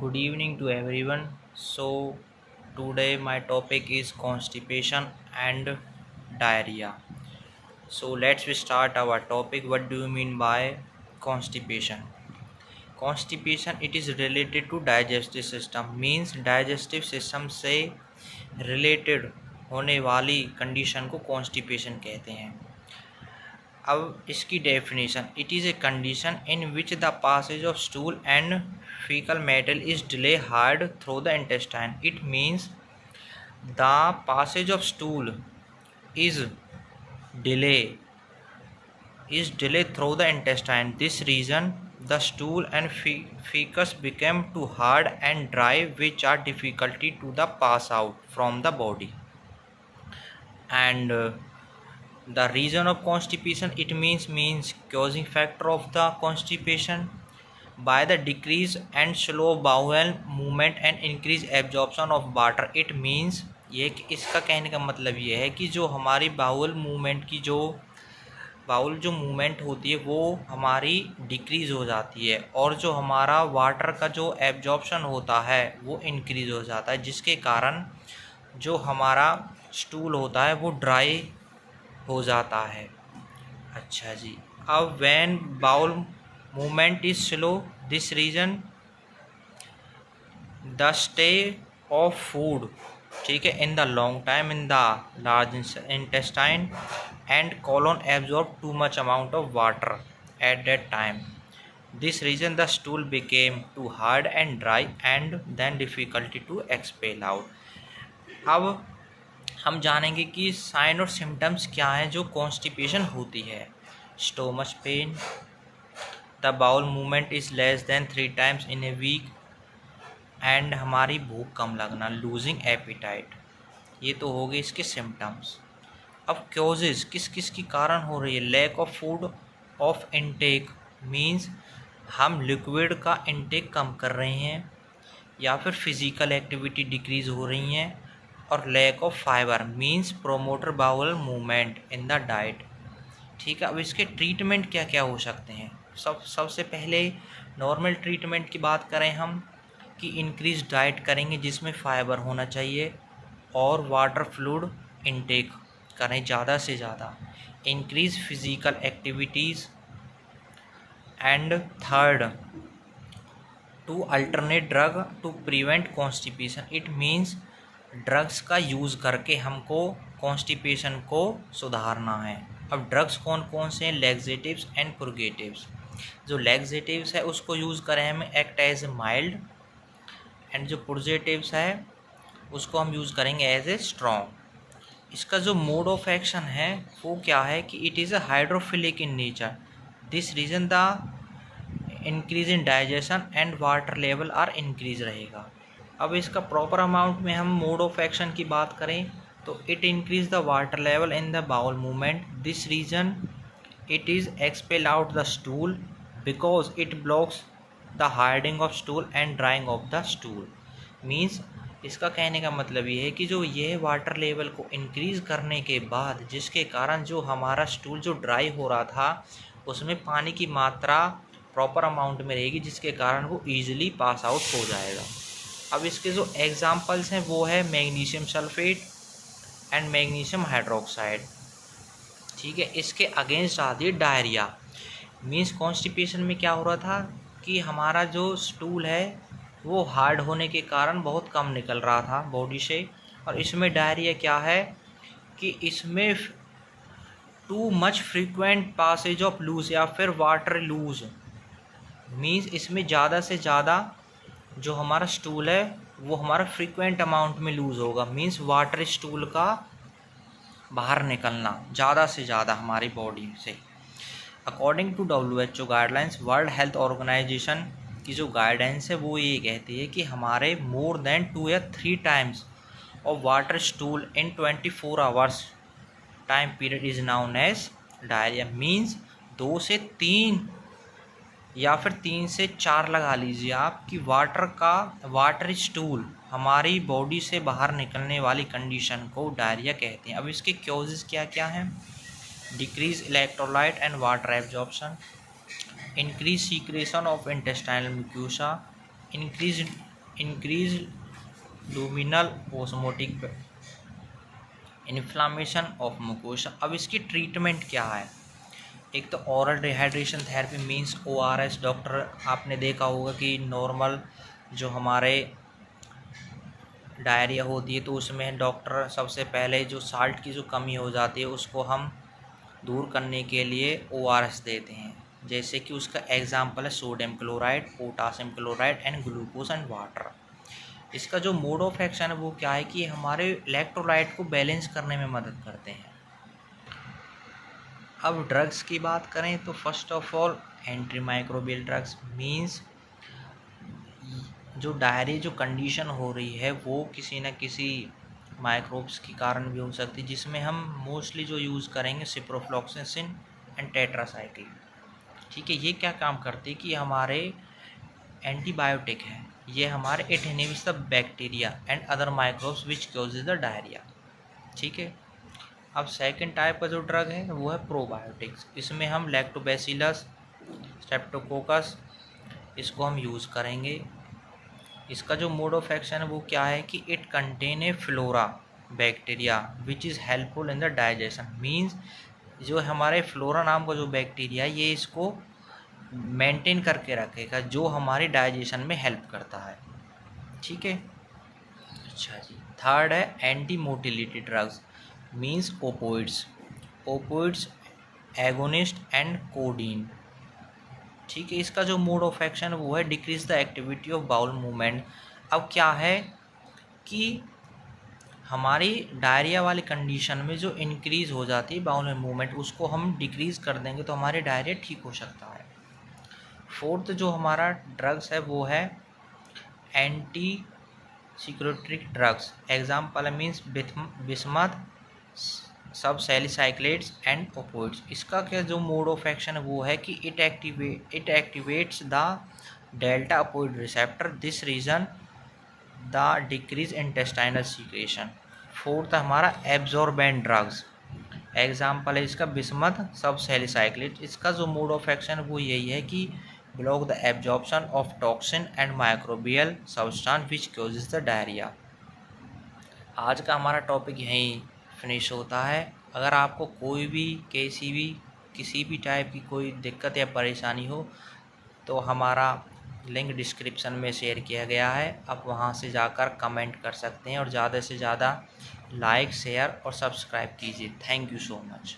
Good evening to everyone. So, today my topic is constipation and diarrhea. So, let's we start our topic. What do you mean by constipation? Constipation it is related to digestive system means digestive system से related होने वाली condition को constipation कहते हैं. अब इसकी definition it is a condition in which the passage of stool and fecal matter is delay hard through the intestine. It means the passage of stool is delay through the intestine. This reason the stool and fecus become too hard and dry, which are difficulty to the pass out from the body. And the reason of constipation it means causing factor of the constipation by the decrease and slow bowel movement and increase absorption of water. It means ये इसका कहने का मतलब ये है कि जो हमारी बाउल मूवमेंट की जो मूवमेंट होती है वो हमारी डिक्रीज़ हो जाती है और जो हमारा वाटर का जो एब्जॉर्प्शन होता है वो इंक्रीज़ हो जाता है, जिसके कारण जो हमारा स्टूल होता है वो ड्राई हो जाता है. अच्छा जी, अब when bowel movement is slow, this reason the stay of food ठीक है in the long time in the large intestine and colon absorb too much amount of water at that time. This reason the stool became too hard and dry and then difficulty to expel out. अब हम जानेंगे कि sign और symptoms क्या हैं जो constipation होती है. Stomach pain, the bowel movement is less than 3 times in a week and हमारी भूख कम लगना, लूजिंग एपिटाइट. ये तो हो गए इसके सिम्टम्स. अब क्योजेज किस किस की कारण हो रही है. Lack of food of intake means हम लिक्विड का इनटेक कम कर रहे हैं या फिर फिज़िकल एक्टिविटी डिक्रीज़ हो रही हैं. और lack of fibre means promoter bowel movement in the diet. ठीक है, अब इसके ट्रीटमेंट क्या क्या हो सकते हैं. सबसे पहले नॉर्मल ट्रीटमेंट की बात करें हम कि इंक्रीज डाइट करेंगे जिसमें फाइबर होना चाहिए और वाटर फ्लूइड इनटेक करें ज़्यादा से ज़्यादा. Increase physical activities. And third, to alternate drug to prevent constipation. It means drugs का यूज़ करके हमको कॉन्स्टिपेशन को सुधारना है. अब ड्रग्स कौन कौन से हैं. Laxatives and purgatives. जो लैक्सेटिव्स है उसको यूज़ करें हम act as a mild and जो पुर्गेटिव्स है उसको हम यूज़ करेंगे एज ए स्ट्रॉन्ग. इसका जो मोड ऑफ एक्शन है वो क्या है कि it is a hydrophilic in nature. This reason the increase in digestion and water level are increase रहेगा. अब इसका प्रॉपर अमाउंट में हम मोड ऑफ एक्शन की बात करें तो it increase the water level in the bowel movement. This reason it is expel out the stool because it blocks the hiding of stool and drying of the stool. Means इसका कहने का मतलब ये है कि जो ये वाटर लेवल को इंक्रीज़ करने के बाद जिसके कारण जो हमारा स्टूल जो ड्राई हो रहा था उसमें पानी की मात्रा प्रॉपर अमाउंट में रहेगी, जिसके कारण वो ईजिली पास आउट हो जाएगा. अब इसके जो एग्जांपल्स हैं वो है magnesium sulphate and magnesium hydroxide. ठीक है, इसके अगेंस्ट आती है डायरिया. मीन्स कॉन्स्टिपेशन में क्या हो रहा था कि हमारा जो स्टूल है वो हार्ड होने के कारण बहुत कम निकल रहा था बॉडी से. और इसमें डायरिया क्या है कि इसमें too much frequent passage of loose या फिर वाटर लूज. मीन्स इसमें ज़्यादा से ज़्यादा जो हमारा स्टूल है वो हमारा फ्रीक्वेंट अमाउंट में लूज़ होगा. मीन्स वाटर स्टूल का बाहर निकलना ज़्यादा से ज़्यादा हमारी बॉडी से. According to WHO guidelines, World Health Organization की जो गाइडेंस है वो ये कहती है कि हमारे मोर देन 2 या 3 times of water stool in 24 hours time period is known as diarrhoea. Means 2 से 3 या फिर 3 से 4 लगा लीजिए आप कि वाटर स्टूल हमारी बॉडी से बाहर निकलने वाली कंडीशन को डायरिया कहते हैं. अब इसके क्योजेस क्या क्या हैं. Decrease electrolyte and water absorption, increase secretion of intestinal mucosa, increase increase luminal osmotic inflammation of mucosa. अब इसकी ट्रीटमेंट क्या है? एक तो oral dehydration therapy means ORS। Doctor आपने देखा होगा कि नॉर्मल जो हमारे डायरिया होती है तो उसमें डॉक्टर सबसे पहले जो साल्ट की जो कमी हो जाती है उसको हम दूर करने के लिए ORS देते हैं। जैसे कि उसका एग्जाम्पल है sodium chloride, potassium chloride and glucose and water. इसका जो मोड ऑफ एक्शन है वो क्या है कि हमारे इलेक्ट्रोलाइट को बैलेंस करने में मदद करते हैं। अब ड्रग्स की बात करें तो first of all anti microbial drugs means जो डायरिया जो कंडीशन हो रही है वो किसी न किसी माइक्रोब्स के कारण भी हो सकती है, जिसमें हम मोस्टली जो यूज़ करेंगे सिप्रोफ्लॉक्सासिन एंड टेट्रासाइक्लिन। ठीक है, ये क्या काम करती है कि हमारे एंटीबायोटिक है, ये हमारे it inhibits the bacteria and other microbes which causes the diarrhoea. ठीक है, अब सेकंड टाइप का जो ड्रग है वो है प्रोबायोटिक्स। इसमें हम लैक्टोबैसिलस, स्ट्रेप्टोकोकस इसको हम यूज़ करेंगे। इसका जो मोड ऑफ एक्शन है वो क्या है कि it contain a flora bacteria which is helpful in the digestion. Means जो हमारे फ्लोरा नाम का जो बैक्टीरिया है ये इसको मेंटेन करके रखेगा, जो हमारी डाइजेशन में हेल्प करता है। ठीक है, अच्छा जी। थर्ड है anti motility drugs means opioids. Opioids agonist and codeine. ठीक है, इसका जो मोड ऑफ एक्शन वो है decrease the activity of bowel movement. अब क्या है कि हमारी डायरिया वाली कंडीशन में जो इंक्रीज हो जाती है बाउल में मूवमेंट उसको हम डिक्रीज कर देंगे तो हमारे डायरिया ठीक हो सकता है। फोर्थ जो हमारा ड्रग्स है वो है anti secretory drugs. Example means bismuth, subsalicylates and opioids. इसका क्या जो मोड ऑफ एक्शन है वो है कि it activates the delta opioid receptor, this reason the decrease intestinal secretion. Fourth हमारा एब्जॉर्बेंट ड्रग्स। एग्जाम्पल है इसका बिस्मथ, सब सैलिसाइक्लेट। इसका जो मोड ऑफ एक्शन वो यही है कि block the absorption of toxin and microbial substance which causes the diarrhoea. आज का हमारा टॉपिक यहीं फिनिश होता है। अगर आपको कोई भी किसी भी टाइप की कोई दिक्कत या परेशानी हो तो हमारा लिंक डिस्क्रिप्शन में शेयर किया गया है, आप वहां से जाकर कमेंट कर सकते हैं और ज़्यादा से ज़्यादा लाइक, शेयर और सब्सक्राइब कीजिए। Thank you so much.